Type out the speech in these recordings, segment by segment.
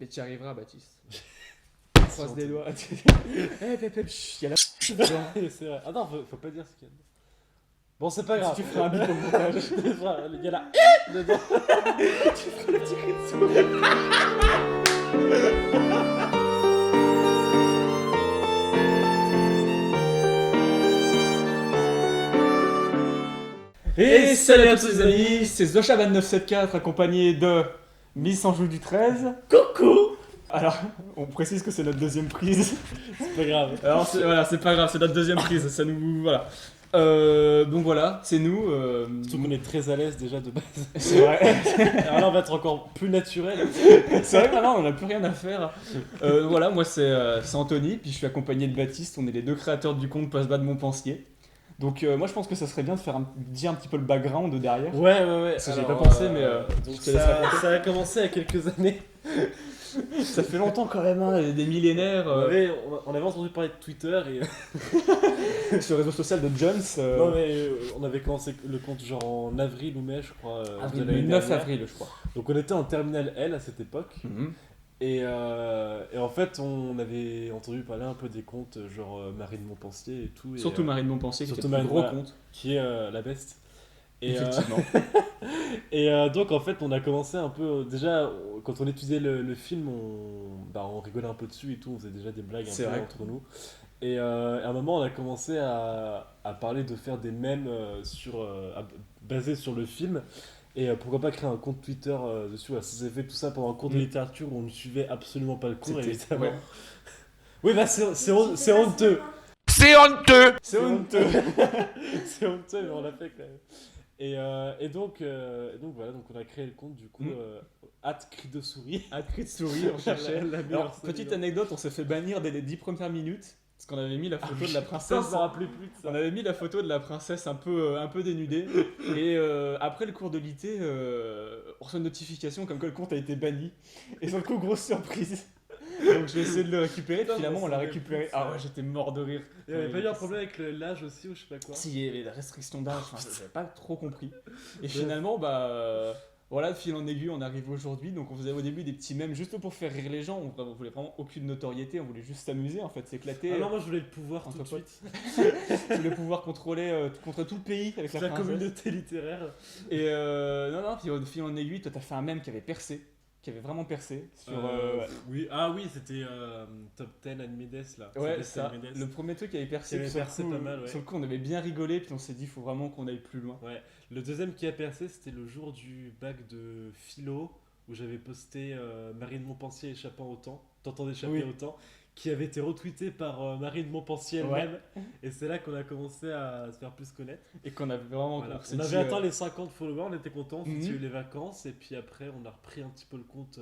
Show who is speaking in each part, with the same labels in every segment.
Speaker 1: Mais tu y arriveras, Baptiste.
Speaker 2: Si
Speaker 1: Croise
Speaker 2: on
Speaker 1: des
Speaker 2: te-
Speaker 1: doigts. Eh, Pep, chut, y a la
Speaker 2: C'est vrai. Ah non, faut pas dire ce qu'il y a dedans. Bon, c'est pas grave.
Speaker 1: Tu feras un bip au montage.
Speaker 2: Il y a la dedans.
Speaker 1: Le petit cri de souris. Et salut à tous les amis, c'est Zosha2974 accompagné de Miss Anjou du 13.
Speaker 2: Coucou.
Speaker 1: Alors, on précise que c'est notre deuxième prise.
Speaker 2: C'est pas grave.
Speaker 1: Alors voilà, c'est pas grave, c'est notre deuxième prise, ça nous... Voilà. Donc voilà, c'est nous.
Speaker 2: Surtout qu'on est très à l'aise déjà de base.
Speaker 1: C'est vrai.
Speaker 2: Alors là, on va être encore plus naturel.
Speaker 1: C'est vrai que maintenant on n'a plus rien à faire. Voilà, moi c'est Anthony, puis je suis accompagné de Baptiste, on est les deux créateurs du compte Passe-Bas de Montpensier. Donc moi je pense que ça serait bien de dire un petit peu le background de derrière.
Speaker 2: Ouais.
Speaker 1: Parce que j'y ai
Speaker 2: Alors,
Speaker 1: pas pensé, mais
Speaker 2: donc
Speaker 1: je te laisse raconter.
Speaker 2: ça a commencé il y a quelques années.
Speaker 1: Ça fait longtemps quand même, hein, des millénaires.
Speaker 2: On avait entendu parler de Twitter et.
Speaker 1: Sur le réseau social de Jones.
Speaker 2: Non, mais on avait commencé le compte genre en avril ou mai, je crois.
Speaker 1: Avril,
Speaker 2: de l'année
Speaker 1: le 9
Speaker 2: dernière.
Speaker 1: avril, je crois.
Speaker 2: Donc on était en terminale L à cette époque.
Speaker 1: Mhm.
Speaker 2: Et en fait, on avait entendu parler un peu des comptes genre Marine Montpensier et tout.
Speaker 1: Surtout
Speaker 2: et,
Speaker 1: Marine Montpensier, qui
Speaker 2: surtout
Speaker 1: était le plus gros
Speaker 2: Marine,
Speaker 1: compte.
Speaker 2: qui est la best. Et,
Speaker 1: Effectivement.
Speaker 2: donc en fait, on a commencé un peu. Déjà, quand on étudiait le film, on rigolait un peu dessus et tout. On faisait déjà des blagues un
Speaker 1: C'est
Speaker 2: peu
Speaker 1: vrai.
Speaker 2: entre nous. Et à un moment, on a commencé à parler de faire des mèmes basés sur le film. Et pourquoi pas créer un compte Twitter dessus. Ça s'est fait tout ça pendant un cours de littérature où on ne suivait absolument pas le cours,
Speaker 1: C'était-
Speaker 2: évidemment.
Speaker 1: ouais.
Speaker 2: Oui, bah c'est honteux.
Speaker 1: C'est honteux. C'est honteux.
Speaker 2: C'est honteux, mais on l'a fait quand même. Et donc voilà, donc on a créé le compte du coup, @cri de souris.
Speaker 1: Cri de souris, on cherchait.
Speaker 2: La meilleure
Speaker 1: Alors,
Speaker 2: souris,
Speaker 1: petite
Speaker 2: hein.
Speaker 1: anecdote, on s'est fait bannir dès les 10 premières minutes. Parce qu'on avait mis la photo de la
Speaker 2: Ça,
Speaker 1: princesse.
Speaker 2: je me rappelais plus de ça.
Speaker 1: On avait mis la photo de la princesse un peu dénudée. Et après le cours de l'IT, on reçoit une notification comme quoi le compte a été banni. Et sur le coup, grosse surprise. Donc j'ai essayé de le récupérer.
Speaker 2: Putain,
Speaker 1: Finalement,
Speaker 2: je
Speaker 1: on l'a
Speaker 2: savais
Speaker 1: récupéré.
Speaker 2: plus ça.
Speaker 1: Ah ouais, j'étais mort de rire.
Speaker 2: Il n'y avait pas eu un problème avec l'âge aussi ou je sais pas quoi.
Speaker 1: Si, il y avait des restrictions d'âge. Enfin, j'avais pas trop compris. Et finalement, voilà, de fil en aiguille, on arrive aujourd'hui. Donc on faisait au début des petits mèmes juste pour faire rire les gens. On voulait vraiment aucune notoriété. On voulait juste s'amuser, en fait, s'éclater.
Speaker 2: Ah non, moi je voulais le pouvoir tout
Speaker 1: entre
Speaker 2: de
Speaker 1: potes.
Speaker 2: suite.
Speaker 1: Je voulais pouvoir contrôler contre tout le pays avec la
Speaker 2: La
Speaker 1: princesse.
Speaker 2: communauté littéraire.
Speaker 1: Et non, puis au fil en aiguille, toi t'as fait un mème qui avait percé, qui avait vraiment percé. Sur,
Speaker 2: Oui, c'était Top 10 Animedes là.
Speaker 1: ouais,
Speaker 2: C'était
Speaker 1: ça.
Speaker 2: Animedes.
Speaker 1: Le premier truc qui avait percé,
Speaker 2: Qui avait
Speaker 1: sur,
Speaker 2: percé
Speaker 1: le coup,
Speaker 2: pas mal, ouais.
Speaker 1: sur le coup on avait bien rigolé, puis on s'est dit il faut vraiment qu'on aille plus loin.
Speaker 2: Ouais. Le deuxième qui a percé, c'était le jour du bac de philo où j'avais posté Marine Montpensier échappant au temps, tentant d'échapper
Speaker 1: Oui.
Speaker 2: au temps, qui avait été retweeté par Marine Montpensier elle-même. Et c'est là qu'on a commencé à se faire plus connaître.
Speaker 1: Et qu'on avait vraiment.
Speaker 2: Voilà.
Speaker 1: s'est
Speaker 2: On avait
Speaker 1: dit,
Speaker 2: atteint les 50 followers, on était contents,
Speaker 1: Mhm.
Speaker 2: il y a eu les vacances, et puis après on a repris un petit peu le compte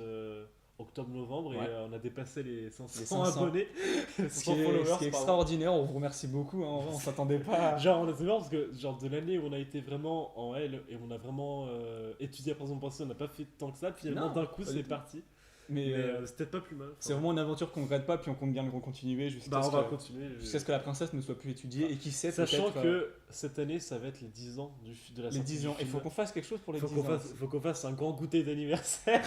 Speaker 2: octobre-novembre et
Speaker 1: Ouais.
Speaker 2: On a dépassé les 500,
Speaker 1: Les 500.
Speaker 2: abonnés. Les
Speaker 1: Ce
Speaker 2: 500
Speaker 1: qui est
Speaker 2: followers,
Speaker 1: extraordinaire,
Speaker 2: extraordinaire.
Speaker 1: on vous remercie beaucoup, hein, en vrai, on s'attendait pas à...
Speaker 2: Genre, c'est marrant parce que genre de l'année où on a été vraiment en L et on a vraiment étudié après son pensée, on n'a pas fait tant que ça, puis finalement
Speaker 1: Non,
Speaker 2: d'un coup
Speaker 1: pas
Speaker 2: c'est
Speaker 1: du tout.
Speaker 2: parti.
Speaker 1: Mais,
Speaker 2: Mais c'était pas plus mal.
Speaker 1: c'est vraiment une aventure qu'on regrette pas, puis on compte bien le continuer jusqu'à
Speaker 2: Bah,
Speaker 1: ce
Speaker 2: on va
Speaker 1: que-
Speaker 2: continuer.
Speaker 1: jusqu'à ce que la princesse ne soit plus étudiée, et qui sait
Speaker 2: Sachant
Speaker 1: peut-être...
Speaker 2: que cette année ça va être les 10 ans de la
Speaker 1: les
Speaker 2: sortie
Speaker 1: 10
Speaker 2: du
Speaker 1: ans, il
Speaker 2: film.
Speaker 1: faut qu'on fasse quelque chose pour les
Speaker 2: Faut
Speaker 1: 10
Speaker 2: qu'on
Speaker 1: ans.
Speaker 2: faut qu'on fasse un grand goûter d'anniversaire.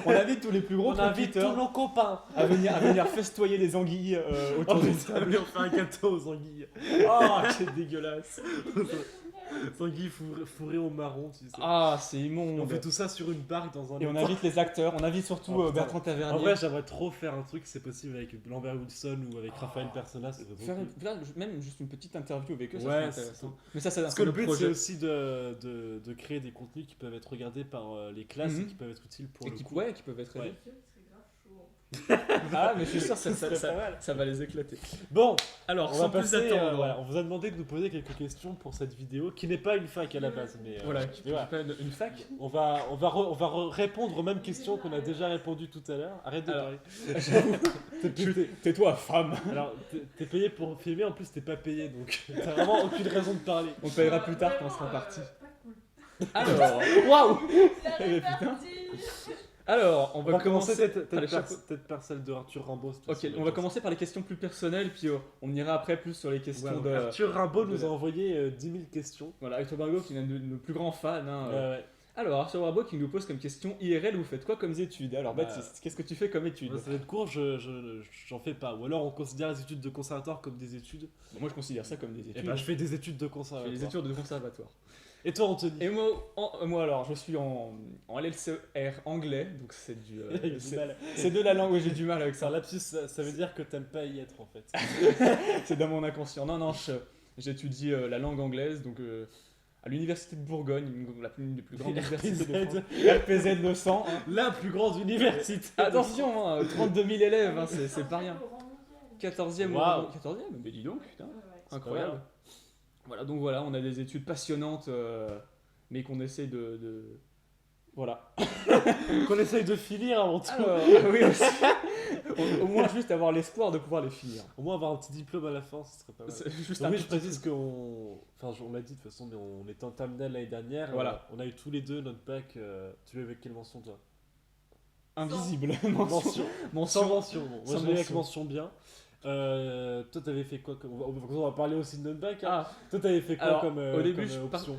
Speaker 1: On invite tous les plus gros
Speaker 2: On invite
Speaker 1: profiteurs
Speaker 2: tous nos copains.
Speaker 1: à venir festoyer les anguilles autour
Speaker 2: Oh
Speaker 1: de
Speaker 2: putain,
Speaker 1: table.
Speaker 2: mais on fait un gâteau aux anguilles.
Speaker 1: Oh, c'est dégueulasse.
Speaker 2: Anguilles fourrées au marron, tu sais.
Speaker 1: Ah, c'est
Speaker 2: Et
Speaker 1: immonde.
Speaker 2: on fait tout ça sur une barque dans un
Speaker 1: Et on
Speaker 2: étang.
Speaker 1: invite les acteurs, on invite surtout
Speaker 2: Oh, putain.
Speaker 1: Bertrand
Speaker 2: En
Speaker 1: Tavernier.
Speaker 2: vrai, j'aimerais trop faire un truc, si c'est possible, avec Lambert Wilson ou avec Raphaël Persona. Ça serait trop cool.
Speaker 1: Faire même juste une petite interview avec eux, ça
Speaker 2: Ouais,
Speaker 1: serait
Speaker 2: c'est
Speaker 1: intéressant. Mais ça, c'est
Speaker 2: Parce
Speaker 1: un
Speaker 2: que
Speaker 1: peu
Speaker 2: le
Speaker 1: le
Speaker 2: but, c'est
Speaker 1: projet.
Speaker 2: aussi de créer des contenus qui peuvent être regardés par les classes et
Speaker 1: Mhm.
Speaker 2: qui peuvent être utiles pour
Speaker 1: Et
Speaker 2: le
Speaker 1: qui,
Speaker 2: coup.
Speaker 1: ouais, qui peuvent être
Speaker 2: Ouais.
Speaker 1: aidés. Ah, mais je suis sûr que
Speaker 2: Ça serait pas mal.
Speaker 1: ça va les éclater.
Speaker 2: Bon,
Speaker 1: Alors,
Speaker 2: on
Speaker 1: sans
Speaker 2: va
Speaker 1: plus
Speaker 2: passer.
Speaker 1: attendre,
Speaker 2: Voilà, on vous a demandé de nous poser quelques questions pour cette vidéo, qui n'est pas une fac à la base, mais
Speaker 1: voilà,
Speaker 2: mais voilà.
Speaker 1: une fac.
Speaker 2: On va répondre aux mêmes questions qu'on a déjà répondu tout à l'heure. Arrête de
Speaker 1: Alors,
Speaker 2: parler.
Speaker 1: J'avoue.
Speaker 2: T'es-
Speaker 1: Tais-toi, femme.
Speaker 2: Alors, t'es payé pour filmer, en plus t'es pas payé, donc t'as vraiment aucune raison de parler.
Speaker 1: On payera plus tard quand on sera parti. Alors, waouh. Eh ben, putain. Alors, on va commencer. par les chapeaux.
Speaker 2: peut-être par celle de Arthur Rimbaud. cette
Speaker 1: Ok,
Speaker 2: fois-ci,
Speaker 1: on va commencer par les questions plus personnelles, puis on ira après plus sur les questions de.
Speaker 2: Arthur Rimbaud nous
Speaker 1: de-
Speaker 2: a envoyé 10 000 questions.
Speaker 1: Voilà, Hector Bargo qui est l'un de nos plus grands fans. Hein,
Speaker 2: Ouais.
Speaker 1: Alors, Arthur Warbo qui nous pose comme question IRL, vous faites quoi comme études? Alors,
Speaker 2: Bah,
Speaker 1: Baptiste, qu'est-ce que tu fais comme études?
Speaker 2: Moi, ça va être court, j'en fais pas. Ou alors on considère les études de conservatoire comme des études.
Speaker 1: Bon, moi, je considère ça comme des études.
Speaker 2: Et bah je fais des études de
Speaker 1: Je fais
Speaker 2: conservatoire.
Speaker 1: les études de conservatoire.
Speaker 2: Et toi Anthony?
Speaker 1: Et moi alors, je suis en LLCR anglais, donc c'est du.
Speaker 2: Il y a du mal.
Speaker 1: C'est de la langue où j'ai du mal avec
Speaker 2: C'est un
Speaker 1: ça.
Speaker 2: lapsus, ça veut dire que t'aimes pas y être en fait.
Speaker 1: C'est dans mon inconscient. Non, j'étudie la langue anglaise, donc à l'université de Bourgogne, l'une des plus grandes universités de France. RPZ 200. Hein.
Speaker 2: La plus grande université.
Speaker 1: Attention, hein, 32 000 élèves, hein, c'est pas rien. 14e,
Speaker 2: Waouh.
Speaker 1: 14e, mais dis donc, putain,
Speaker 2: C'est
Speaker 1: incroyable.
Speaker 2: pas mal.
Speaker 1: Voilà, donc voilà, on a des études passionnantes, mais qu'on essaie de. Voilà.
Speaker 2: Qu'on essaye de finir avant tout.
Speaker 1: Alors, oui, aussi. Au moins juste avoir l'espoir de pouvoir les finir.
Speaker 2: Au moins avoir un petit diplôme à la fin, ce serait pas mal.
Speaker 1: C'est juste
Speaker 2: Donc
Speaker 1: un
Speaker 2: oui, je
Speaker 1: petit-
Speaker 2: précise qu'on. Enfin, on l'a dit de toute façon, mais on était en terminale l'année dernière.
Speaker 1: Voilà.
Speaker 2: On a eu tous les deux notre bac. Tu l'as eu avec quelle mention toi?
Speaker 1: invisible.
Speaker 2: Mention.
Speaker 1: Mention.
Speaker 2: Sans mention. Bon, moi
Speaker 1: Sans
Speaker 2: je l'ai eu avec
Speaker 1: mention.
Speaker 2: mention bien. Toi t'avais fait quoi on va parler aussi de notre bac. Hein.
Speaker 1: Ah,
Speaker 2: Toi t'avais fait quoi
Speaker 1: alors,
Speaker 2: comme,
Speaker 1: au début,
Speaker 2: comme option?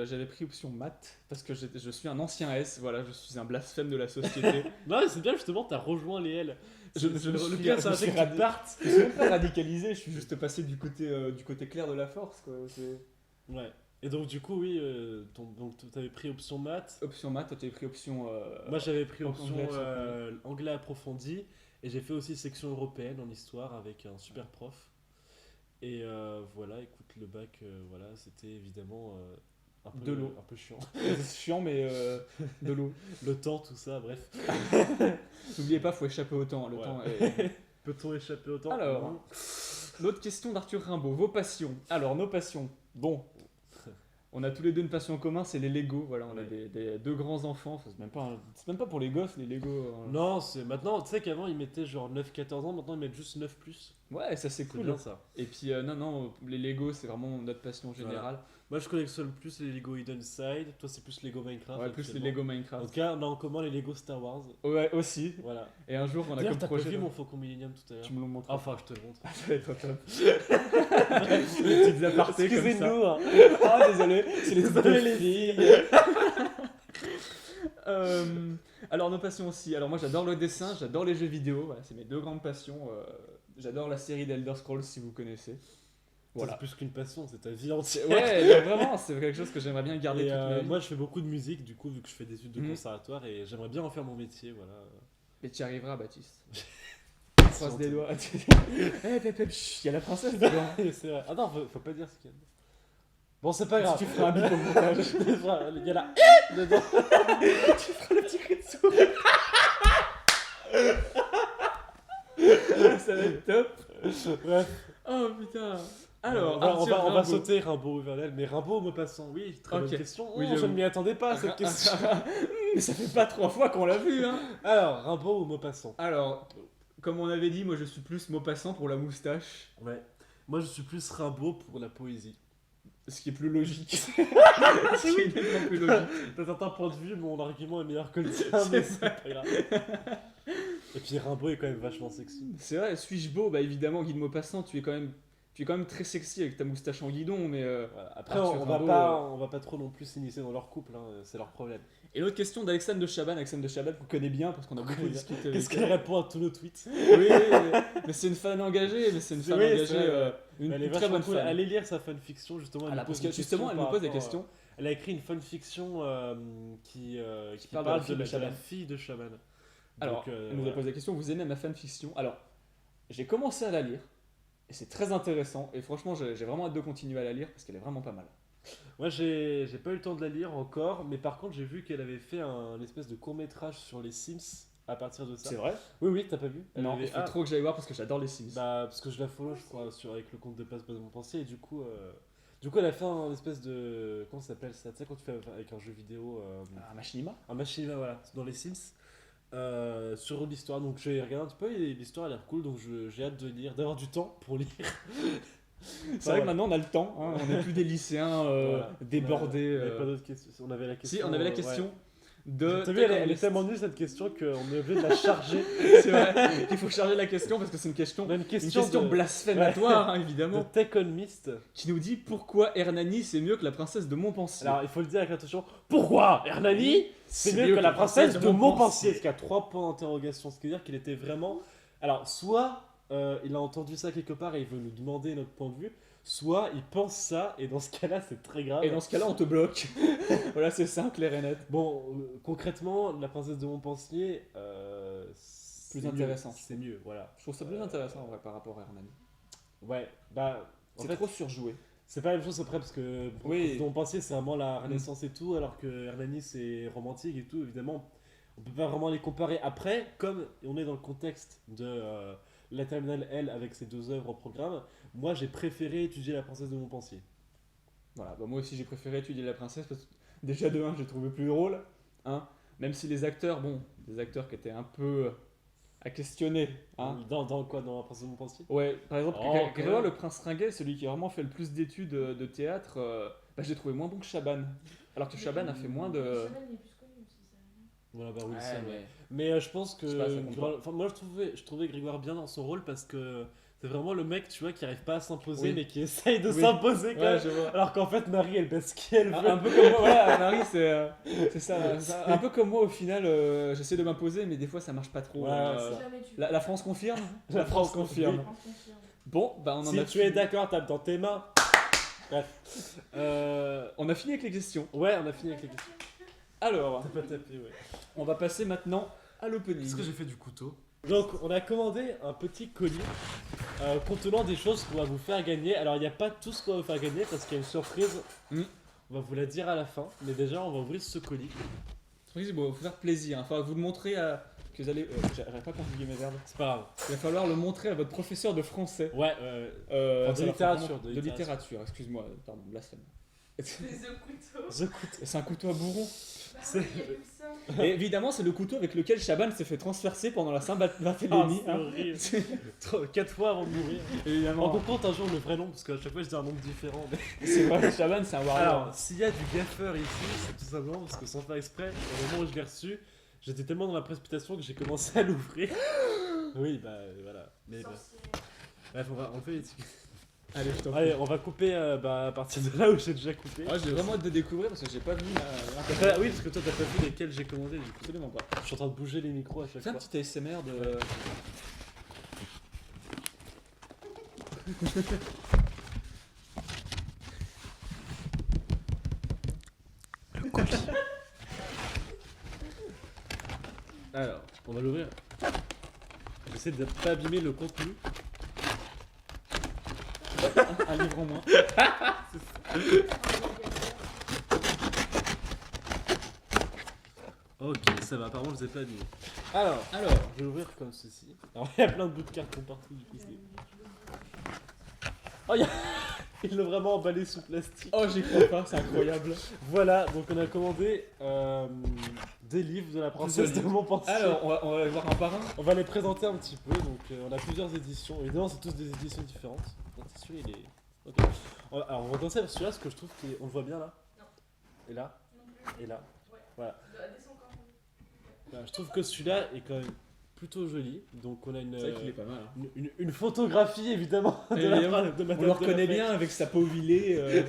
Speaker 1: j'avais pris option maths parce que je suis un ancien S, voilà, je suis un blasphème de la société.
Speaker 2: Non, mais c'est bien justement, t'as rejoint les L.
Speaker 1: Je
Speaker 2: C'est-
Speaker 1: me
Speaker 2: le
Speaker 1: suis-
Speaker 2: pire,
Speaker 1: je
Speaker 2: c'est un
Speaker 1: me suis
Speaker 2: truc qui
Speaker 1: radi-
Speaker 2: parte.
Speaker 1: Je suis même pas radicalisé, je suis juste passé du côté clair de la force, quoi. C'est-
Speaker 2: Ouais. Et donc du coup, oui, donc t'avais pris option maths.
Speaker 1: Option maths, toi t'avais pris option.
Speaker 2: Moi j'avais pris option
Speaker 1: anglais,
Speaker 2: anglais approfondi. Et j'ai fait aussi section européenne en histoire avec un super prof. Et voilà, écoute, le bac, voilà, c'était évidemment un peu,
Speaker 1: De l'eau.
Speaker 2: un peu chiant.
Speaker 1: C'est chiant, mais de l'eau.
Speaker 2: Le temps, tout ça, bref.
Speaker 1: N'oubliez pas, faut échapper au temps. Le
Speaker 2: Voilà.
Speaker 1: temps est-
Speaker 2: Peut-on échapper au temps?
Speaker 1: Alors,
Speaker 2: Non.
Speaker 1: l'autre question d'Arthur Rimbaud, vos passions. Alors, nos passions. Bon, on a tous les deux une passion en commun, c'est les Lego. Voilà, on a
Speaker 2: Ouais.
Speaker 1: des deux grands enfants. Enfin, c'est même pas pour les gosses, les Lego.
Speaker 2: Non, c'est maintenant, tu sais qu'avant ils mettaient genre 9-14 ans, maintenant ils mettent juste 9 plus.
Speaker 1: Ouais, ça c'est
Speaker 2: C'est
Speaker 1: cool.
Speaker 2: bien ça.
Speaker 1: Et puis, non, les Lego, c'est vraiment notre passion générale.
Speaker 2: Moi je collectionne plus les Lego Hidden Side, toi c'est plus Lego Minecraft.
Speaker 1: Ouais, plus les
Speaker 2: actuellement.
Speaker 1: Lego
Speaker 2: En
Speaker 1: Minecraft.
Speaker 2: tout cas, on a en commun les Lego Star Wars.
Speaker 1: Ouais, aussi.
Speaker 2: Voilà.
Speaker 1: Et un jour, on a
Speaker 2: D'ailleurs,
Speaker 1: comme
Speaker 2: t'as pas
Speaker 1: projet.
Speaker 2: vu mon Faucon Millennium tout à l'heure?
Speaker 1: Tu me le montres.
Speaker 2: Enfin, je te le montre.
Speaker 1: Ça va être top. Les petites apartés comme ça.
Speaker 2: Excusez-nous, hein.
Speaker 1: Ah, désolé, c'est les
Speaker 2: Désolé,
Speaker 1: deux
Speaker 2: les
Speaker 1: filles. Alors, nos passions aussi. Alors, moi, j'adore le dessin, j'adore les jeux vidéo. Voilà, c'est mes deux grandes passions. J'adore la série d'Elder Scrolls, si vous connaissez.
Speaker 2: Voilà.
Speaker 1: Voilà.
Speaker 2: C'est plus qu'une passion, c'est ta vie entière.
Speaker 1: Ouais, non, vraiment, c'est quelque chose que j'aimerais bien garder
Speaker 2: Et
Speaker 1: toute ma vie.
Speaker 2: moi je fais beaucoup de musique du coup vu que je fais des études de
Speaker 1: Mhm.
Speaker 2: conservatoire et j'aimerais bien en faire mon métier voilà.
Speaker 1: Mais tu y arriveras, Baptiste.
Speaker 2: Merci,
Speaker 1: Croise des
Speaker 2: Antoine.
Speaker 1: doigts. Eh, Pep, il y a la princesse dedans.
Speaker 2: C'est vrai. Ah non faut pas dire ce qu'il y a. Bon c'est pas grave.
Speaker 1: Tu feras un bip au montage.
Speaker 2: Il y a la dedans.
Speaker 1: Tu feras le petit cri de souris. Ça va être top.
Speaker 2: Bref.
Speaker 1: Oh putain. Alors,
Speaker 2: on va
Speaker 1: Arthur
Speaker 2: sauter
Speaker 1: Rimbaud.
Speaker 2: Rimbaud Vernel mais Rimbaud me passant oui très
Speaker 1: Ok.
Speaker 2: bonne question.
Speaker 1: Oui,
Speaker 2: Oh, je
Speaker 1: j'avoue.
Speaker 2: ne m'y attendais pas à cette question.
Speaker 1: Mais ça fait pas 3 fois qu'on l'a vu, hein.
Speaker 2: Alors Rimbaud ou Maupassant?
Speaker 1: Alors, comme on avait dit, moi je suis plus Maupassant pour la moustache.
Speaker 2: Ouais. Moi je suis plus Rimbaud pour la poésie.
Speaker 1: Ce qui est plus logique. Ce qui est nettement plus logique.
Speaker 2: D'un certain point de vue, mon argument est meilleur que le tien,
Speaker 1: C'est
Speaker 2: mais c'est pas grave. Et puis Rimbaud est quand même vachement sexy.
Speaker 1: C'est vrai, suis-je beau? Bah évidemment, Guy de Maupassant, tu es quand même très sexy avec ta moustache en guidon, mais.
Speaker 2: Voilà. Après,
Speaker 1: Arthur
Speaker 2: on va
Speaker 1: Rimbaud,
Speaker 2: pas, on va pas trop non plus s'initier dans leur couple, hein, c'est leur problème.
Speaker 1: Et l'autre question d'Alexandre de Chabannes, qu'on connaît bien parce qu'on a beaucoup
Speaker 2: connaît bien.
Speaker 1: discuté avec
Speaker 2: Qu'est-ce
Speaker 1: elle.
Speaker 2: qu'elle répond à tous nos tweets?
Speaker 1: Oui, mais c'est une fan engagée,
Speaker 2: Oui,
Speaker 1: une
Speaker 2: c'est vrai.
Speaker 1: une
Speaker 2: Elle est
Speaker 1: très
Speaker 2: vachement
Speaker 1: bonne
Speaker 2: cool.
Speaker 1: fan.
Speaker 2: Allez lire sa fanfiction, justement.
Speaker 1: Voilà, parce que justement, elle nous pose des questions.
Speaker 2: Elle a écrit une fanfiction qui
Speaker 1: parle
Speaker 2: parle
Speaker 1: de la fille de
Speaker 2: de la
Speaker 1: Chaban.
Speaker 2: fille de Chaban.
Speaker 1: Alors,
Speaker 2: Donc,
Speaker 1: elle nous a
Speaker 2: voilà.
Speaker 1: posé la question, vous aimez ma fanfiction? Alors, j'ai commencé à la lire, et c'est très intéressant, et franchement, j'ai vraiment hâte de continuer à la lire, parce qu'elle est vraiment pas mal.
Speaker 2: Moi, j'ai pas eu le temps de la lire encore, mais par contre, j'ai vu qu'elle avait fait un espèce de court-métrage sur les Sims à partir de ça.
Speaker 1: C'est vrai?
Speaker 2: Oui, oui, t'as pas vu? Elle
Speaker 1: Non,
Speaker 2: avait-
Speaker 1: il faut
Speaker 2: Ah,
Speaker 1: trop que j'aille voir, parce que j'adore les Sims.
Speaker 2: Bah, parce que je la follow, je crois, avec le compte de Passe Mon Pensier, et du coup, elle a fait un espèce de. Comment ça s'appelle ça? Tu sais, quand tu fais avec un jeu vidéo.
Speaker 1: Ah, Machinima?
Speaker 2: Un machinima, voilà, dans les Sims. Sur l'histoire, donc j'ai regardé un petit peu et l'histoire a l'air cool, donc j'ai hâte de lire, d'avoir du temps pour lire.
Speaker 1: C'est vrai que maintenant on a le temps, hein, on n'est plus des lycéens
Speaker 2: Voilà.
Speaker 1: débordés.
Speaker 2: On avait pas d'autres questions. On avait la question.
Speaker 1: Si, on avait la
Speaker 2: ouais.
Speaker 1: question de...
Speaker 2: T'as vu, elle est tellement nulle cette question qu'on est obligé de la charger.
Speaker 1: C'est vrai, il faut charger la question parce que c'est une question
Speaker 2: De
Speaker 1: blasphématoire, hein,
Speaker 2: de
Speaker 1: évidemment,
Speaker 2: Teconmist.
Speaker 1: qui nous dit pourquoi Hernani c'est mieux que la princesse de Montpensier.
Speaker 2: Alors il faut le dire avec attention. Pourquoi Hernani c'est mieux que la princesse de Montpensier? Parce qu'il y a 3 points d'interrogation. Ce qui veut dire qu'il était vraiment. Alors soit il a entendu ça quelque part et il veut nous demander notre point de vue, soit il pense ça et dans ce cas-là c'est très grave.
Speaker 1: Et dans ce cas-là, on te bloque. Voilà, c'est simple, clair et net.
Speaker 2: Bon, concrètement, la princesse de Montpensier,
Speaker 1: Plus
Speaker 2: c'est
Speaker 1: intéressant.
Speaker 2: mieux, c'est mieux, voilà.
Speaker 1: Je trouve ça plus intéressant en vrai par rapport à Hernani.
Speaker 2: Ouais, bah. En
Speaker 1: C'est
Speaker 2: fait,
Speaker 1: trop surjoué.
Speaker 2: c'est pas la même chose après parce que
Speaker 1: Oui.
Speaker 2: dont pensiez c'est vraiment la Renaissance et tout, alors que Hernani c'est romantique et tout, évidemment. On peut pas vraiment les comparer. Après, comme on est dans le contexte de la terminale L avec ses 2 œuvres au programme, moi j'ai préféré étudier La Princesse de Montpensier.
Speaker 1: Voilà, bah moi aussi j'ai préféré étudier la princesse parce que déjà de 1 j'ai trouvé plus drôle, hein, même si les acteurs, bon, des acteurs qui étaient un peu à questionner, hein.
Speaker 2: Dans quoi? Dans La Princesse de Montpensier?
Speaker 1: Ouais, par exemple,
Speaker 2: Oh,
Speaker 1: Grégoire,
Speaker 2: quand
Speaker 1: le prince Ringuet, celui qui a vraiment fait le plus d'études de théâtre, bah, j'ai trouvé moins bon que Chaban. Alors que Chaban a fait moins de...
Speaker 3: Chaban, il est plus connu aussi, ça.
Speaker 2: Voilà, bah oui,
Speaker 1: Ouais,
Speaker 2: ça, ouais.
Speaker 1: mais-
Speaker 2: Mais je pense que
Speaker 1: Je sais pas, ça compte pas.
Speaker 2: enfin, moi je trouvais Grégoire bien dans son rôle parce que c'est vraiment le mec, tu vois, qui arrive pas à s'imposer
Speaker 1: Oui.
Speaker 2: mais qui essaye de
Speaker 1: Oui.
Speaker 2: s'imposer quand
Speaker 1: Ouais,
Speaker 2: même.
Speaker 1: je vois.
Speaker 2: Alors qu'en fait Marie elle baisse ce qu'elle veut.
Speaker 1: Un peu comme moi, voilà, Marie, c'est ça. Un peu comme moi, au final, j'essaie de m'imposer, mais des fois ça marche pas trop.
Speaker 2: Ouais,
Speaker 3: Si jamais tu
Speaker 1: La France confirme.
Speaker 2: La France confirme.
Speaker 3: France confirme.
Speaker 1: Bon, bah on en
Speaker 2: Si
Speaker 1: a
Speaker 2: tu es
Speaker 1: fini.
Speaker 2: d'accord, tape dans tes mains. Bref.
Speaker 1: On a fini avec les questions.
Speaker 2: Ouais, on a fini avec les questions.
Speaker 1: Alors,
Speaker 2: T'as pas tapé, ouais.
Speaker 1: on va passer maintenant à l'opening.
Speaker 2: j'ai fait du couteau? Donc, on a commandé un petit colis contenant des choses qu'on va vous faire gagner. Alors, il n'y a pas tout ce qu'on va vous faire gagner parce qu'il y a une surprise.
Speaker 1: Mm.
Speaker 2: On va vous la dire à la fin. Mais déjà, on va ouvrir ce colis.
Speaker 1: Oui, bon, faut faire plaisir. Enfin, vous le montrer à. Que vous allez. J'arrive pas à conjuguer mes verbes.
Speaker 2: C'est pas grave.
Speaker 1: Il va falloir le montrer à votre professeur de français.
Speaker 2: Ouais,
Speaker 1: Enfin,
Speaker 2: de
Speaker 1: ça va
Speaker 2: littérature,
Speaker 1: faire
Speaker 2: de
Speaker 1: De
Speaker 2: littérature.
Speaker 1: littérature, excuse-moi, pardon, blasphème.
Speaker 3: C'est The Couteau.
Speaker 2: The couteau.
Speaker 1: C'est un couteau à bourron.
Speaker 3: Bah
Speaker 2: C'est-
Speaker 3: oui, il y a que ça.
Speaker 1: Et évidemment, c'est le couteau avec lequel Chaban s'est fait transpercer pendant la
Speaker 2: Ah,
Speaker 1: Saint-Barthélemy.
Speaker 2: c'est horrible. 4 fois avant de mourir. En
Speaker 1: Évidemment.
Speaker 2: compte un jour le vrai nom parce qu'à chaque fois je dis un nom différent. mais-
Speaker 1: C'est vrai, Chaban, c'est un warrior.
Speaker 2: Alors, s'il y a du gaffeur ici, c'est tout simplement parce que sans faire exprès, au moment où je l'ai reçu, j'étais tellement dans la précipitation que j'ai commencé à l'ouvrir. Oui, bah voilà. Mais bah,
Speaker 3: Sorcier.
Speaker 2: bref, on va enlever l'étiquette.
Speaker 1: Allez, je t'en prie.
Speaker 2: Allez, on va couper à partir de là où j'ai déjà coupé.
Speaker 1: Ah, j'ai vraiment hâte de découvrir parce que j'ai pas vu
Speaker 2: Oui, parce que toi t'as pas vu lesquels j'ai commandé du coup.
Speaker 1: Absolument pas.
Speaker 2: Je suis en train de bouger les micros à chaque
Speaker 1: Fais un
Speaker 2: fois.
Speaker 1: petit ASMR de.
Speaker 2: Alors, on va l'ouvrir. J'essaie de pas abîmer le contenu.
Speaker 1: Un livre en moins.
Speaker 2: Ok, ça va, apparemment je les ai pas abîmés. Alors, je vais l'ouvrir comme ceci. Alors, il y a plein de bouts de carton partout du coup. Oh, il l'a vraiment emballé sous plastique.
Speaker 1: Oh, j'y crois pas, c'est incroyable.
Speaker 2: Voilà, donc on a commandé des livres de la princesse de Montpensier.
Speaker 1: Alors, on va les voir un par un.
Speaker 2: On va les présenter un petit peu. Donc, on a plusieurs éditions. Évidemment, c'est tous des éditions différentes. Donc, celui-là, il est. Ok. Alors, on va commencer avec celui-là, parce que je trouve qu'on le voit bien là.
Speaker 3: Non.
Speaker 2: Et là.
Speaker 3: Non plus.
Speaker 2: Et là.
Speaker 3: Ouais.
Speaker 2: Voilà.
Speaker 3: Descends encore.
Speaker 2: Voilà, je trouve que celui-là est quand même plutôt joli. Donc, on a
Speaker 1: C'est vrai qu'il est pas mal. Hein.
Speaker 2: une photographie évidemment de
Speaker 1: Évidemment.
Speaker 2: de Madame
Speaker 1: On le
Speaker 2: de
Speaker 1: reconnaît
Speaker 2: la Fête.
Speaker 1: bien avec sa peau huilée.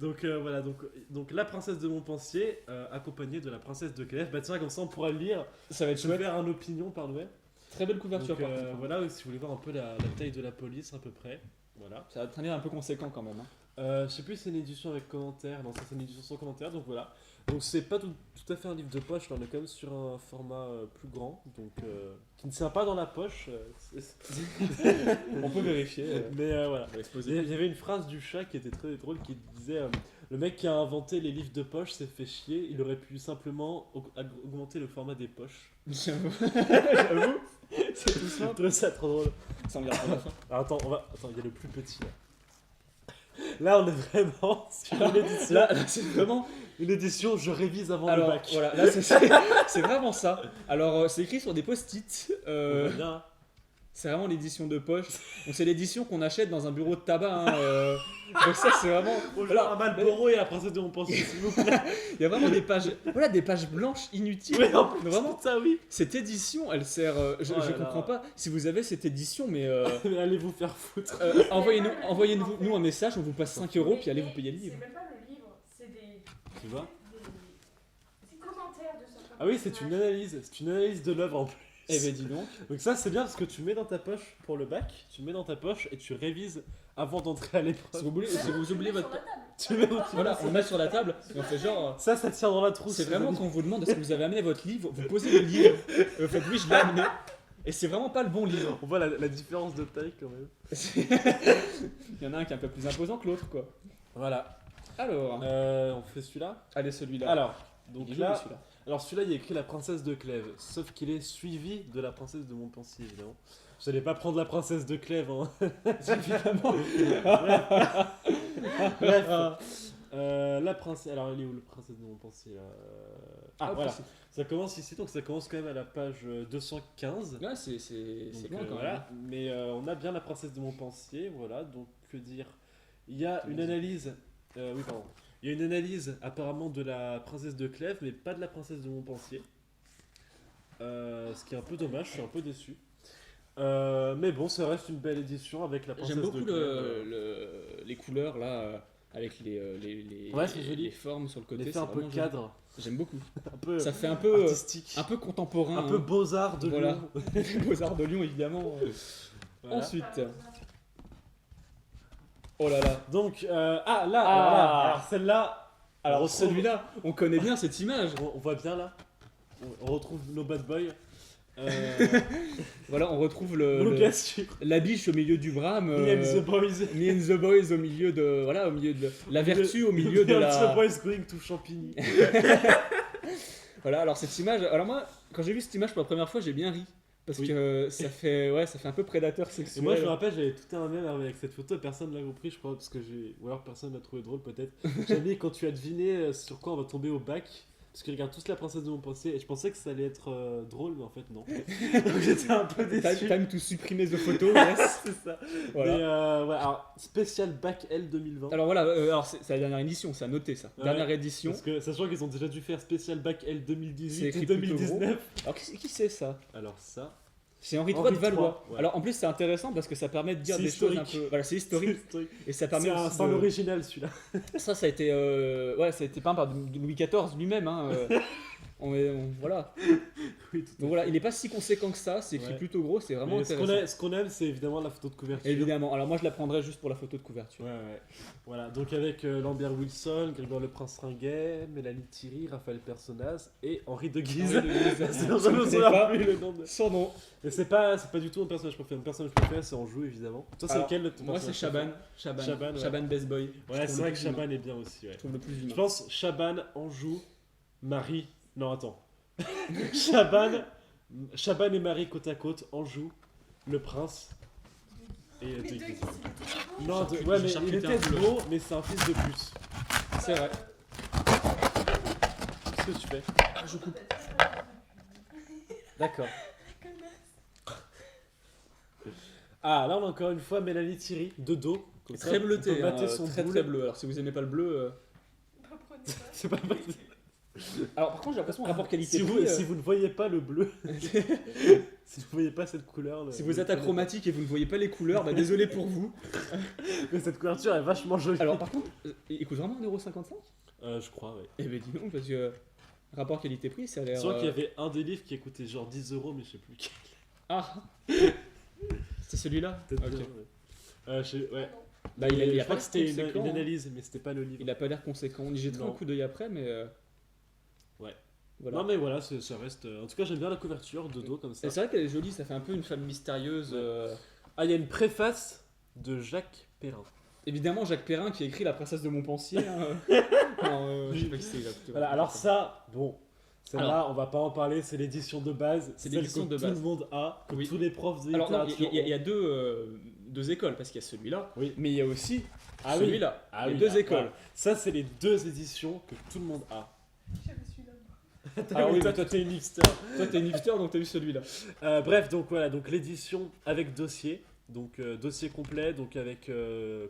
Speaker 2: Donc voilà, donc la princesse de Montpensier accompagnée de la princesse de Clèves. Bah tiens, comme ça on pourra le lire.
Speaker 1: Ça va être
Speaker 2: Je vais
Speaker 1: chouette.
Speaker 2: faire un opinion par Noël.
Speaker 1: Très belle couverture
Speaker 2: Donc
Speaker 1: par contre.
Speaker 2: voilà, si vous voulez voir un peu la taille de la police à peu près. Voilà.
Speaker 1: Ça va traîner un peu conséquent quand même. Hein.
Speaker 2: Je sais plus si c'est une édition avec commentaire. Non, ça c'est une édition sans commentaire. Donc voilà. Donc c'est pas tout à fait un livre de poche. Là, on est quand même sur un format plus grand. Donc qui ne tient pas dans la poche.
Speaker 1: On peut vérifier.
Speaker 2: Mais voilà.
Speaker 1: On va
Speaker 2: Il
Speaker 1: exposer.
Speaker 2: y avait une phrase du chat qui était très drôle qui disait le mec qui a inventé les livres de poche s'est fait chier, il aurait pu simplement augmenter le format des poches.
Speaker 1: J'avoue. J'avoue. C'est tout
Speaker 2: Je
Speaker 1: simple.
Speaker 2: trouve ça trop drôle.
Speaker 1: Ça, on le garde pour la fin.
Speaker 2: Alors, attends, il y a le plus petit là. Là, on est vraiment sur une édition.
Speaker 1: Là, c'est vraiment.
Speaker 2: Une édition, je révise avant le
Speaker 1: Alors,
Speaker 2: bac.
Speaker 1: voilà, là, c'est vraiment ça. Alors, c'est écrit sur des post-it.
Speaker 2: On voit bien, hein.
Speaker 1: C'est vraiment l'édition de poche. Donc c'est l'édition qu'on achète dans un bureau de tabac. Hein, Donc ça c'est vraiment.
Speaker 2: Voilà, un Malboro et la princesse de Montpensier, s'il vous plaît.
Speaker 1: Il y a vraiment des pages. Voilà, des pages blanches inutiles.
Speaker 2: Oui, en plus,
Speaker 1: Vraiment.
Speaker 2: ça, oui.
Speaker 1: Cette édition, elle sert. Je
Speaker 2: Oh là
Speaker 1: comprends
Speaker 2: là.
Speaker 1: pas. Si vous avez cette édition, mais
Speaker 2: Mais allez vous faire foutre.
Speaker 1: envoyez-nous un message, on vous passe 5 euros, puis allez vous payer le livre.
Speaker 3: C'est même pas le livre, c'est des
Speaker 2: Tu vois
Speaker 3: commentaires de certains
Speaker 2: Ah oui, c'est une analyse. C'est une analyse de l'œuvre en plus.
Speaker 1: Eh ben dis donc.
Speaker 2: Donc ça, c'est bien parce que tu mets dans ta poche pour le bac, tu mets dans ta poche et tu révises avant d'entrer à
Speaker 1: Si
Speaker 2: l'épreuve.
Speaker 1: vous oubliez votre.
Speaker 2: Tu mets dans-
Speaker 1: Voilà, on le met sur la table et on fait genre.
Speaker 2: Ça tient dans la trousse.
Speaker 1: C'est vraiment quand on vous demande est-ce que vous avez amené votre livre, vous posez le livre, et vous faites oui, je l'ai amené. Et c'est vraiment pas le bon livre.
Speaker 2: On voit la différence de taille quand même.
Speaker 1: Il y en a un qui est un peu plus imposant que l'autre, quoi.
Speaker 2: Voilà.
Speaker 1: Alors,
Speaker 2: On fait celui-là.
Speaker 1: allez, celui-là.
Speaker 2: Alors, donc
Speaker 1: Il est joli,
Speaker 2: là,
Speaker 1: celui-là.
Speaker 2: alors celui-là, il y a écrit la princesse de Clèves, sauf qu'il est suivi de la princesse de Montpensier, évidemment. Vous allez pas prendre la princesse de Clèves, hein.
Speaker 1: Évidemment.
Speaker 2: Bref. La princesse. Alors, elle est où, le princesse de Montpensier là Ah,
Speaker 1: Hop,
Speaker 2: voilà.
Speaker 1: c'est-
Speaker 2: Ça commence ici, donc ça commence quand même à la page 215.
Speaker 1: Ouais, c'est
Speaker 2: Donc,
Speaker 1: loin quand
Speaker 2: voilà.
Speaker 1: même.
Speaker 2: Mais on a bien la princesse de Montpensier, voilà. Donc, que dire Il y a une
Speaker 1: Vas-y.
Speaker 2: analyse. Oui, pardon. Il y a une analyse apparemment de la princesse de Clèves, mais pas de la princesse de Montpensier. Ce qui est un peu dommage, je suis un peu déçu. Mais bon, ça reste une belle édition avec la princesse
Speaker 1: J'aime
Speaker 2: de
Speaker 1: beaucoup
Speaker 2: Clèves.
Speaker 1: les couleurs là, avec les
Speaker 2: Ouais, c'est joli.
Speaker 1: les formes sur le côté.
Speaker 2: L'effet
Speaker 1: c'est
Speaker 2: un peu
Speaker 1: vraiment joli.
Speaker 2: cadre,
Speaker 1: J'aime beaucoup.
Speaker 2: un peu
Speaker 1: Ça fait un peu
Speaker 2: artistique,
Speaker 1: contemporain.
Speaker 2: un peu beaux-arts de
Speaker 1: Voilà.
Speaker 2: Lyon.
Speaker 1: Les Beaux-Arts de Lyon, évidemment.
Speaker 2: Voilà.
Speaker 1: Ensuite. Oh là là.
Speaker 2: Donc, là,
Speaker 1: Ah.
Speaker 2: alors celle-là,
Speaker 1: Alors
Speaker 2: on retrouve-
Speaker 1: celui-là, on connaît bien cette image.
Speaker 2: on voit bien là, on retrouve nos bad boys.
Speaker 1: Voilà, on retrouve
Speaker 2: Lucas sur
Speaker 1: la biche au milieu du brame.
Speaker 2: Me and the Boys.
Speaker 1: Me and the Boys au milieu de voilà, au milieu de la vertu au milieu de
Speaker 2: Me and the
Speaker 1: la.
Speaker 2: Boys going to Champigny.
Speaker 1: Voilà, alors cette image. Alors moi, quand j'ai vu cette image pour la première fois, j'ai bien ri parce
Speaker 2: Oui.
Speaker 1: que ça fait un peu prédateur
Speaker 2: Et
Speaker 1: sexuel.
Speaker 2: moi je me rappelle, j'avais tout un mème avec cette photo, personne l'a compris, je crois, parce que ou alors personne l'a trouvé drôle peut-être. J'ai mis quand tu as deviné sur quoi on va tomber au bac. Parce qu'ils regardent tous la princesse de Montpensier et je pensais que ça allait être drôle, mais en fait non. Donc j'étais un peu déçu.
Speaker 1: T'as même tout supprimé de photos, yes.
Speaker 2: C'est ça.
Speaker 1: Voilà.
Speaker 2: Mais ouais, alors, spécial bac L 2020.
Speaker 1: Alors voilà, alors c'est la dernière édition, c'est à noter ça.
Speaker 2: Ouais.
Speaker 1: Dernière édition.
Speaker 2: Parce que sachant qu'ils ont déjà dû faire spécial bac L
Speaker 1: C'est
Speaker 2: 2018
Speaker 1: écrit
Speaker 2: et
Speaker 1: plutôt
Speaker 2: 2019.
Speaker 1: Alors qui c'est ça?
Speaker 2: Alors ça,
Speaker 1: C'est Henri III
Speaker 2: Henri
Speaker 1: de Valois.
Speaker 2: III, ouais.
Speaker 1: Alors en plus c'est intéressant parce que ça permet de dire
Speaker 2: C'est
Speaker 1: des choses un
Speaker 2: historique.
Speaker 1: peu. Voilà, c'est historique et ça permet aussi
Speaker 2: c'est un original celui-là.
Speaker 1: Ça a été ça a été peint par Louis XIV lui-même. Hein, voilà.
Speaker 2: Oui, tout à
Speaker 1: Donc voilà, il est pas si conséquent que ça. C'est écrit
Speaker 2: Ouais.
Speaker 1: plutôt gros. C'est
Speaker 2: fait.
Speaker 1: vraiment
Speaker 2: Mais
Speaker 1: intéressant.
Speaker 2: ce qu'on aime, c'est évidemment la photo de couverture.
Speaker 1: Évidemment. Alors moi je la prendrais juste pour la photo de couverture.
Speaker 2: Ouais, ouais. Voilà, donc avec Lambert Wilson, Grégoire Le Prince Ringuet, Mélanie Thierry, Raphaël Personnaz et Henri de Guise.
Speaker 1: Henri de Guise.
Speaker 2: C'est
Speaker 1: Je ne
Speaker 2: vraiment
Speaker 1: sais pas.
Speaker 2: plus le nom de...
Speaker 1: Son nom.
Speaker 2: Mais c'est pas du tout un personnage préféré. Mon personnage préféré, c'est Anjou, évidemment. Toi, c'est
Speaker 1: Alors,
Speaker 2: lequel ton
Speaker 1: Moi c'est
Speaker 2: personnage
Speaker 1: Chaban.
Speaker 2: Chaban, ouais.
Speaker 1: Chaban Best Boy.
Speaker 2: préféré Ouais, c'est vrai que Chaban est bien aussi. Ouais.
Speaker 1: Je trouve le plus
Speaker 2: Je
Speaker 1: humain.
Speaker 2: pense Chaban, Anjou, Marie. Non, attends. Chaban et Marie côte à côte, Anjou, le prince. Et
Speaker 3: Les deux
Speaker 2: de
Speaker 3: qui
Speaker 2: Guise.
Speaker 3: se
Speaker 2: Non,
Speaker 1: Charcuterie-
Speaker 2: ouais, mais il
Speaker 1: charcuterie
Speaker 2: était
Speaker 1: un peu.
Speaker 2: beau, mais c'est un fils de pute.
Speaker 1: C'est vrai.
Speaker 2: Qu'est-ce que tu fais
Speaker 1: Je coupe.
Speaker 2: D'accord. Ah, là on a encore une fois Mélanie Thierry, de dos. Comme ça,
Speaker 1: Très
Speaker 2: on
Speaker 1: bleuté.
Speaker 2: peut mater son
Speaker 1: très
Speaker 2: boule.
Speaker 1: très bleu. Alors si vous aimez pas le bleu.
Speaker 3: Prenez pas.
Speaker 2: C'est pas mal.
Speaker 1: Alors par contre j'ai l'impression rapport qualité
Speaker 2: Si vous, si vous ne voyez pas le bleu, si vous ne voyez pas cette couleur.
Speaker 1: Si vous êtes achromatique et vous ne voyez pas les couleurs, bah désolé pour vous.
Speaker 2: Mais cette couverture est vachement jolie.
Speaker 1: Alors par contre, il coûte vraiment 1,55€?
Speaker 2: Je crois, ouais.
Speaker 1: Eh ben dis donc, parce que rapport qualité-prix, ça a
Speaker 2: Je
Speaker 1: l'air.
Speaker 2: crois qu'il y avait un des livres qui a coûté genre 10 €, mais je sais plus lequel.
Speaker 1: Ah c'est celui-là.
Speaker 2: Peut-être
Speaker 1: Ok.
Speaker 2: bien, ouais. Ouais.
Speaker 1: Bah il a
Speaker 2: je
Speaker 1: pas
Speaker 2: crois que
Speaker 1: l'air
Speaker 2: c'était
Speaker 1: conséquent,
Speaker 2: une
Speaker 1: hein.
Speaker 2: analyse, mais c'était pas le livre.
Speaker 1: Il a pas l'air conséquent. On y jettera
Speaker 2: Non.
Speaker 1: un coup d'œil après, mais.
Speaker 2: Ouais.
Speaker 1: Voilà.
Speaker 2: Non, mais voilà, ça reste. En tout cas, j'aime bien la couverture de dos comme ça.
Speaker 1: Et c'est vrai qu'elle est jolie, ça fait un peu une femme mystérieuse.
Speaker 2: Ouais. Ah, il y a une préface de Jacques Perrin.
Speaker 1: Évidemment, Jacques Perrin qui a écrit La princesse de Montpensier. Hein. Non, je sais pas qui c'est exactement.
Speaker 2: Voilà, alors ça, bon, celle-là, on va pas en parler, c'est l'édition de base,
Speaker 1: C'est
Speaker 2: celle
Speaker 1: l'édition
Speaker 2: que
Speaker 1: de
Speaker 2: tout
Speaker 1: base.
Speaker 2: le monde a, que
Speaker 1: Oui.
Speaker 2: tous les profs de
Speaker 1: Alors non,
Speaker 2: littérature
Speaker 1: il y a deux écoles, parce qu'il y a celui-là,
Speaker 2: Oui.
Speaker 1: mais il y a aussi
Speaker 2: Ah oui.
Speaker 1: celui-là.
Speaker 2: Ah
Speaker 1: les
Speaker 2: oui,
Speaker 1: deux
Speaker 2: ah,
Speaker 1: écoles.
Speaker 2: voilà. Ça, c'est les deux éditions que tout le monde a.
Speaker 3: J'avais celui-là.
Speaker 1: Ah oui,
Speaker 2: toi,
Speaker 1: mais toi,
Speaker 2: t'es une hipster.
Speaker 1: toi t'es une hipster donc t'as vu celui-là.
Speaker 2: Bref, donc voilà, donc l'édition avec dossier, donc dossier complet, donc avec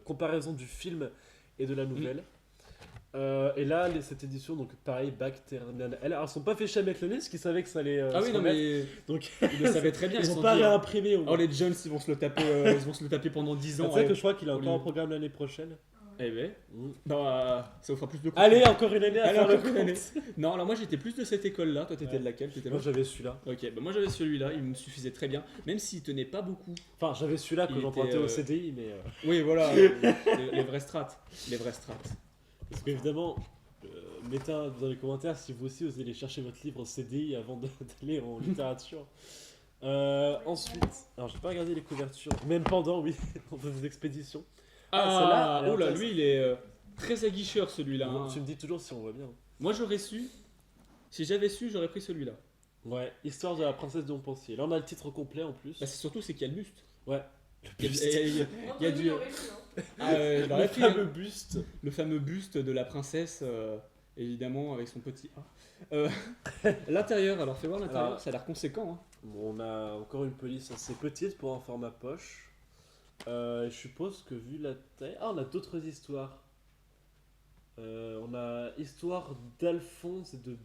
Speaker 2: comparaison du film et de la nouvelle. Et là, cette édition, donc pareil, bac, terminale L. Alors, ils sont pas fait chier à mettre le nez, parce qu'ils savaient que ça allait.
Speaker 1: Ah oui,
Speaker 2: se
Speaker 1: non
Speaker 2: remettre.
Speaker 1: mais
Speaker 2: Donc,
Speaker 1: ils le savaient très bien.
Speaker 2: ils
Speaker 1: se
Speaker 2: ont
Speaker 1: sont
Speaker 2: pas
Speaker 1: dit,
Speaker 2: réimprimé. Au
Speaker 1: oh les jeunes ils vont se le taper, ils vont se le taper pendant 10
Speaker 2: Tu
Speaker 1: ans.
Speaker 2: sais
Speaker 1: ouais.
Speaker 2: que je crois qu'il a encore
Speaker 1: Oui.
Speaker 2: un programme l'année prochaine.
Speaker 1: Eh ben,
Speaker 2: Mm.
Speaker 1: bah, ça vous fera plus de
Speaker 2: Allez, encore une année à
Speaker 1: Allez,
Speaker 2: faire le
Speaker 1: encore une
Speaker 2: compte.
Speaker 1: année. Non, alors moi j'étais plus de cette école-là. Toi t'étais
Speaker 2: Ouais.
Speaker 1: de laquelle? T'étais
Speaker 2: Moi
Speaker 1: là.
Speaker 2: j'avais celui-là.
Speaker 1: Ok, bah moi j'avais celui-là. Il me suffisait très bien, même s'il tenait pas beaucoup.
Speaker 2: Enfin, j'avais celui-là que
Speaker 1: Il
Speaker 2: j'empruntais
Speaker 1: était,
Speaker 2: au CDI, mais.
Speaker 1: Oui, voilà, les vrais strates, les vrais strates.
Speaker 2: Parce qu'évidemment, mettez dans les commentaires si vous aussi vous allez chercher votre livre CDI avant d'aller en littérature. Ensuite, alors j'ai pas regardé les couvertures, même pendant, oui, on fait des expéditions.
Speaker 1: Ah,
Speaker 2: celle-là,
Speaker 1: oh là,
Speaker 2: elle est
Speaker 1: lui il est très aguicheur celui-là. hein.
Speaker 2: Tu me dis toujours si on voit bien.
Speaker 1: Moi j'aurais su, si j'avais su, j'aurais pris celui-là.
Speaker 2: Ouais, Histoire de la princesse de Montpensier. Là on a le titre complet en plus.
Speaker 1: Bah, c'est surtout c'est qu'il y a le buste.
Speaker 2: Ouais.
Speaker 1: Il y a,
Speaker 2: buste.
Speaker 1: il y a- il y a du. Ah, je
Speaker 2: Le
Speaker 1: l'aurais pris, hein.
Speaker 2: fameux buste.
Speaker 1: Le fameux buste de la princesse, évidemment avec son petit A. L'intérieur, alors fais voir l'intérieur,
Speaker 2: Alors-
Speaker 1: ça a l'air conséquent. Hein.
Speaker 2: Bon, on a encore une police assez petite pour un format poche. Je suppose que vu la taille. Ah, on a d'autres histoires. On a Histoire d'Alphonse et de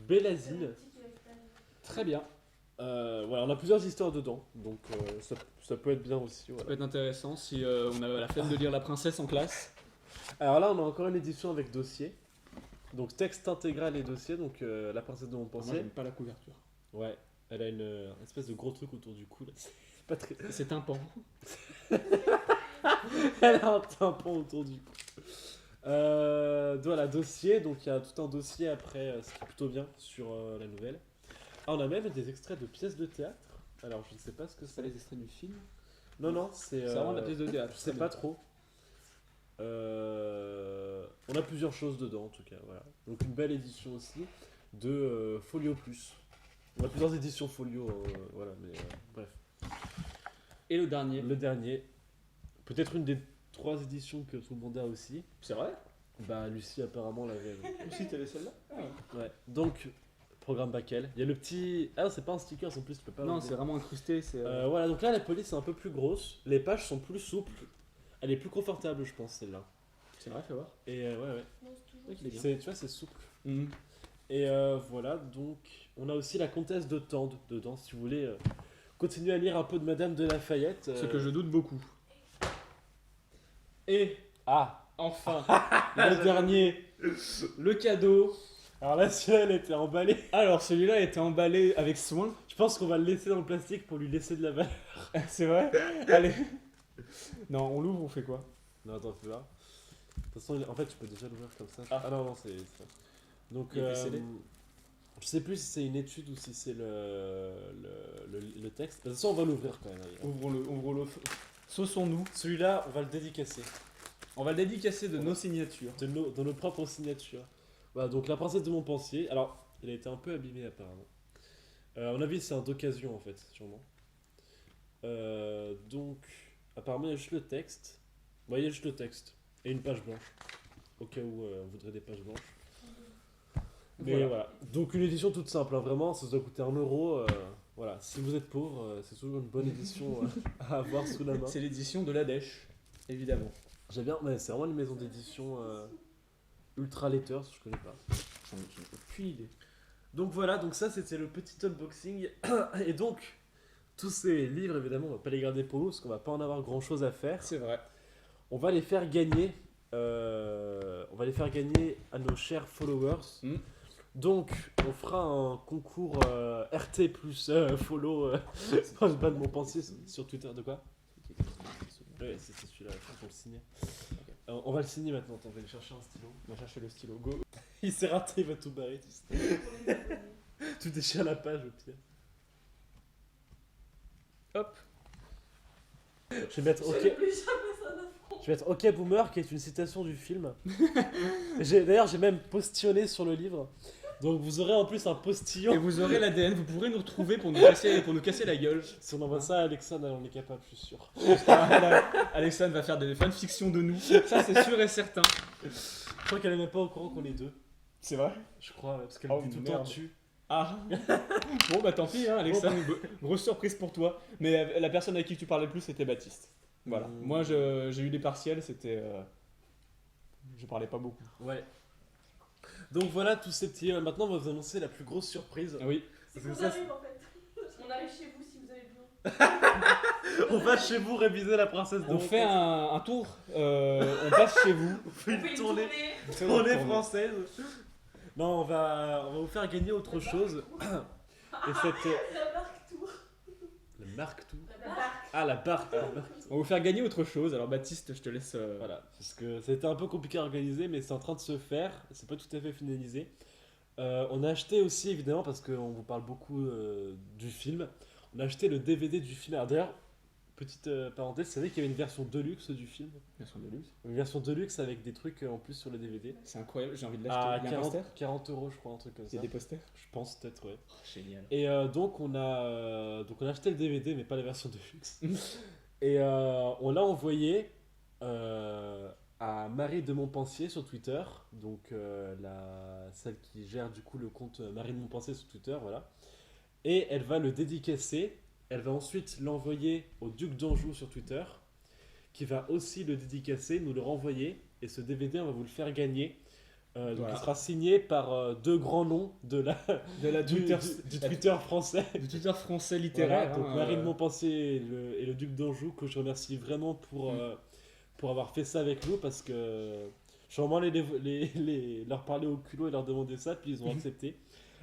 Speaker 2: Bélazine.
Speaker 1: Très bien,
Speaker 2: Voilà, on a plusieurs histoires dedans, donc ça peut être bien aussi.
Speaker 1: ça
Speaker 2: Voilà.
Speaker 1: peut être intéressant si on a la flemme de lire la princesse en classe.
Speaker 2: Alors là, on a encore une édition avec dossier. Donc texte intégral et dossier, donc la princesse de
Speaker 1: Moi
Speaker 2: Montpensier.
Speaker 1: j'aime pas la couverture.
Speaker 2: Ouais, elle a une espèce de gros truc autour du cou là. C'est pas très.
Speaker 1: C'est un pan.
Speaker 2: Elle a un tympan autour du cou. Voilà, dossier, donc il y a tout un dossier après, ce qui est plutôt bien sur la nouvelle. Ah, on a même des extraits de pièces de théâtre. Alors je ne sais pas ce que
Speaker 1: C'est pas
Speaker 2: c'est.
Speaker 1: les extraits du film.
Speaker 2: Non, non, c'est.
Speaker 1: C'est vraiment de la pièce de théâtre.
Speaker 2: Je sais
Speaker 1: Très
Speaker 2: pas
Speaker 1: bien.
Speaker 2: trop. On a plusieurs choses dedans en tout cas. Voilà. Donc une belle édition aussi de Folio Plus. On a plusieurs éditions Folio, voilà, mais bref.
Speaker 1: Et le dernier.
Speaker 2: Le dernier, peut-être une des 3 éditions que tout le monde a aussi.
Speaker 1: C'est vrai?
Speaker 2: Bah Lucie apparemment l'avait.
Speaker 1: Aussi t'avais celle-là?
Speaker 2: Ouais. Donc programme Bakel. Il y a le petit. Ah c'est pas un sticker en plus tu peux pas.
Speaker 1: Non,
Speaker 2: l'enlever.
Speaker 1: c'est vraiment incrusté. C'est.
Speaker 2: Voilà donc là la police est un peu plus grosse. Les pages sont plus souples. Elle est plus confortable je pense celle-là.
Speaker 1: C'est vrai, fais voir.
Speaker 2: Et ouais ouais.
Speaker 1: Ouais, qu'il est bien.
Speaker 2: Tu vois c'est souple.
Speaker 1: Mhm.
Speaker 2: Et voilà, donc on a aussi la comtesse de Tende dedans, si vous voulez continuer à lire un peu de Madame de Lafayette.
Speaker 1: Ce que je doute beaucoup. Et
Speaker 2: Ah.
Speaker 1: enfin, le dernier, le cadeau.
Speaker 2: Alors là, celui-là, elle était emballée.
Speaker 1: Alors celui-là a été emballé avec soin.
Speaker 2: Je pense qu'on va le laisser dans le plastique pour lui laisser de la valeur.
Speaker 1: C'est vrai? Allez. Non, on l'ouvre, on fait quoi?
Speaker 2: Non, attends, fais voir. De toute façon, en fait, tu peux déjà l'ouvrir comme ça.
Speaker 1: Ah.
Speaker 2: Non, non, c'est ça. Donc,
Speaker 1: Il est scellé.
Speaker 2: je sais plus si c'est une étude ou si c'est le texte. De toute façon, on va l'ouvrir quand même.
Speaker 1: Ouvrons-le, ouvrons-le. Saussons-nous.
Speaker 2: Celui-là, on va le dédicacer.
Speaker 1: On va le dédicacer de nos signatures.
Speaker 2: De nos propres signatures. Voilà, donc la princesse de Montpensier. Alors, il a été un peu abîmé apparemment. À mon avis, c'est un d'occasion en fait, sûrement. Donc, apparemment, il y a juste le texte. Ouais, il y a juste le texte. Et une page blanche. Au cas où on voudrait des pages blanches. Mais voilà. Donc, une édition toute simple, hein, vraiment, ça doit coûter 1 euro. Voilà, si vous êtes pauvre, c'est toujours une bonne édition à avoir sous la main.
Speaker 1: C'est l'édition de la dèche, évidemment.
Speaker 2: J'aime bien, mais c'est vraiment une maison d'édition Ultra Letters, je connais pas.
Speaker 1: J'en ai aucune idée.
Speaker 2: Donc voilà, donc ça c'était le petit unboxing. Et donc, tous ces livres, évidemment, on va pas les garder pour nous parce qu'on va pas en avoir grand chose à faire.
Speaker 1: C'est vrai.
Speaker 2: On va les faire gagner. On va les faire gagner à nos chers followers.
Speaker 1: Mm.
Speaker 2: Donc, on fera un concours RT plus follow. Pas de mon pensée sur Twitter. De quoi? Ouais, c'était celui-là, faut le signer. On va le signer maintenant, attends, on va aller chercher un stylo.
Speaker 1: On va chercher le stylo. Go.
Speaker 2: Il s'est raté, il va tout barrer, tu sais. Tu déchires la page au pire.
Speaker 1: Hop.
Speaker 2: Je vais mettre OK. Je vais mettre OK Boomer, qui est une citation du film. D'ailleurs, j'ai même postillonné sur le livre. Donc vous aurez en plus un postillon.
Speaker 1: Et vous aurez l'ADN, vous pourrez nous retrouver pour nous casser la gueule.
Speaker 2: Si on envoie ça à Alexandre, on est capable, je suis sûr.
Speaker 1: Alexandre va faire des fanfictions de nous. Ça, c'est sûr et certain.
Speaker 2: Je crois qu'elle est même pas au courant qu'on est deux.
Speaker 1: C'est vrai?
Speaker 2: Je crois, ouais, parce qu'elle
Speaker 1: Oh,
Speaker 2: dit tout le temps
Speaker 1: merde.
Speaker 2: tu.
Speaker 1: Ah. Bon bah tant pis hein, Alexa, grosse surprise pour toi. Mais la personne avec qui tu parlais le plus c'était Baptiste. Voilà. Moi j'ai eu des partiels, c'était... Je parlais pas beaucoup.
Speaker 2: Ouais. Donc voilà tous ces petits. Maintenant, on va vous annoncer la plus grosse surprise.
Speaker 1: Ah oui.
Speaker 3: C'est
Speaker 2: Parce
Speaker 3: qu'on
Speaker 2: que ça,
Speaker 3: arrive en fait. On arrive chez vous si vous avez besoin.
Speaker 2: on va chez vous réviser la princesse de
Speaker 1: On fait un tour, on passe chez vous.
Speaker 2: On fait
Speaker 3: On
Speaker 2: une
Speaker 3: fait une
Speaker 2: tournée.
Speaker 3: tournée.
Speaker 2: Tournée française. Non, on va vous faire gagner autre chose. Et cette.
Speaker 3: La barque tour.
Speaker 2: Le Mark tout.
Speaker 3: La barque.
Speaker 2: Ah, la barque.
Speaker 1: On va vous faire gagner autre chose. Alors Baptiste, je te laisse...
Speaker 2: Voilà, parce que c'était un peu compliqué à organiser, mais c'est en train de se faire. C'est pas tout à fait finalisé. On a acheté aussi, évidemment, parce qu'on vous parle beaucoup du film, on a acheté le DVD du film. Alors d'ailleurs, petite parenthèse, vous savez qu'il y avait une version deluxe du film?
Speaker 1: Version de luxe.
Speaker 2: Une version deluxe avec des trucs en plus sur le DVD.
Speaker 1: C'est incroyable, j'ai envie de
Speaker 2: À
Speaker 1: l'acheter. Il y a un
Speaker 2: 40,
Speaker 1: poster
Speaker 2: 40 euros, je crois, un truc comme
Speaker 1: Il y
Speaker 2: ça.
Speaker 1: a des posters
Speaker 2: Je pense peut-être, ouais.
Speaker 1: Génial.
Speaker 2: Et donc on a acheté le DVD, mais pas la version deluxe. Et on l'a envoyé à Marie de Montpensier sur Twitter, donc celle qui gère du coup le compte Marie de Montpensier sur Twitter, voilà. Et elle va le dédicacer. Elle va ensuite l'envoyer au Duc d'Anjou sur Twitter, qui va aussi le dédicacer, nous le renvoyer. Et ce DVD, on va vous le faire gagner. Donc
Speaker 1: Voilà.
Speaker 2: il sera signé par deux grands noms de du
Speaker 1: Twitter,
Speaker 2: Twitter français.
Speaker 1: du Twitter français
Speaker 2: Voilà,
Speaker 1: littéraire.
Speaker 2: donc
Speaker 1: hein,
Speaker 2: Marie de Montpensier et le Duc d'Anjou, que je remercie vraiment pour avoir fait ça avec nous, parce que je suis vraiment allé leur parler au culot et leur demander ça, puis ils ont accepté.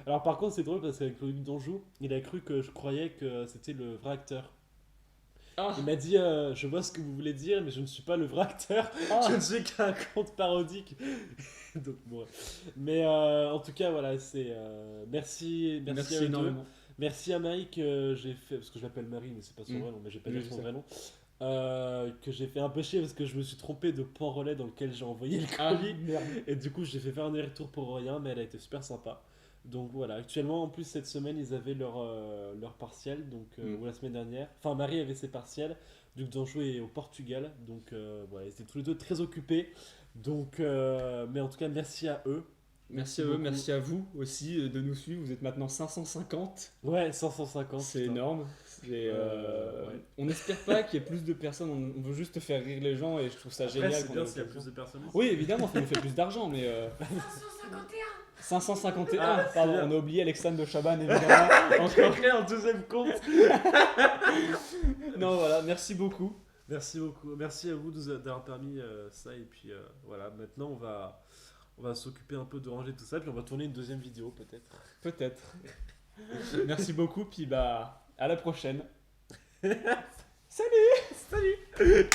Speaker 2: Alors par contre c'est drôle parce qu'avec le Duc d'Anjou, il a cru que je croyais que c'était le vrai acteur.
Speaker 1: Ah.
Speaker 2: Il m'a dit je vois ce que vous voulez dire, mais je ne suis pas le vrai acteur,
Speaker 1: Ah.
Speaker 2: je ne suis qu'un conte parodique. Donc bon. Mais en tout cas voilà, c'est merci à
Speaker 1: Merci
Speaker 2: eux deux.
Speaker 1: énormément.
Speaker 2: Merci à Marie que j'ai fait, parce que je l'appelle Marie, mais c'est pas son
Speaker 1: Mm.
Speaker 2: vrai nom, mais j'ai pas
Speaker 1: Oui,
Speaker 2: dit
Speaker 1: je
Speaker 2: son
Speaker 1: sais.
Speaker 2: vrai nom. Que j'ai fait un peu chier parce que je me suis trompé de point relais dans lequel j'ai envoyé le
Speaker 1: Ah,
Speaker 2: colis.
Speaker 1: merde.
Speaker 2: Et du coup, j'ai fait faire un aller-retour pour rien, mais elle a été super sympa. Donc voilà, actuellement en plus cette semaine ils avaient leur partiel, donc ou la semaine dernière. Enfin, Marie avait ses partiels, Duc d'Anjou est au Portugal, donc voilà, ils étaient tous les deux très occupés. Donc, mais en tout cas, merci à eux.
Speaker 1: Merci à eux,
Speaker 2: beaucoup.
Speaker 1: merci à vous aussi de nous suivre. Vous êtes maintenant 550.
Speaker 2: Ouais, 550.
Speaker 1: C'est
Speaker 2: putain.
Speaker 1: énorme.
Speaker 2: Ouais.
Speaker 1: On n'espère pas qu'il y ait plus de personnes. On veut juste faire rire les gens et je trouve ça
Speaker 2: Après,
Speaker 1: génial.
Speaker 2: c'est
Speaker 1: qu'on
Speaker 2: bien
Speaker 1: ait
Speaker 2: s'il y a
Speaker 1: l'occasion.
Speaker 2: plus de personnes.
Speaker 1: Oui, évidemment, ça nous fait plus d'argent, mais
Speaker 3: 551.
Speaker 1: 551.
Speaker 2: Ah, c'est
Speaker 1: Pardon,
Speaker 2: bien.
Speaker 1: on a oublié Alexandre de Chaban évidemment.
Speaker 2: Encore créé un deuxième compte.
Speaker 1: Non, voilà, merci beaucoup.
Speaker 2: Merci beaucoup. Merci à vous d'avoir permis ça. Et puis voilà, maintenant on va s'occuper un peu de ranger tout ça. Puis on va tourner une deuxième vidéo peut-être.
Speaker 1: Peut-être. Merci beaucoup, puis bah à la prochaine.
Speaker 2: Salut.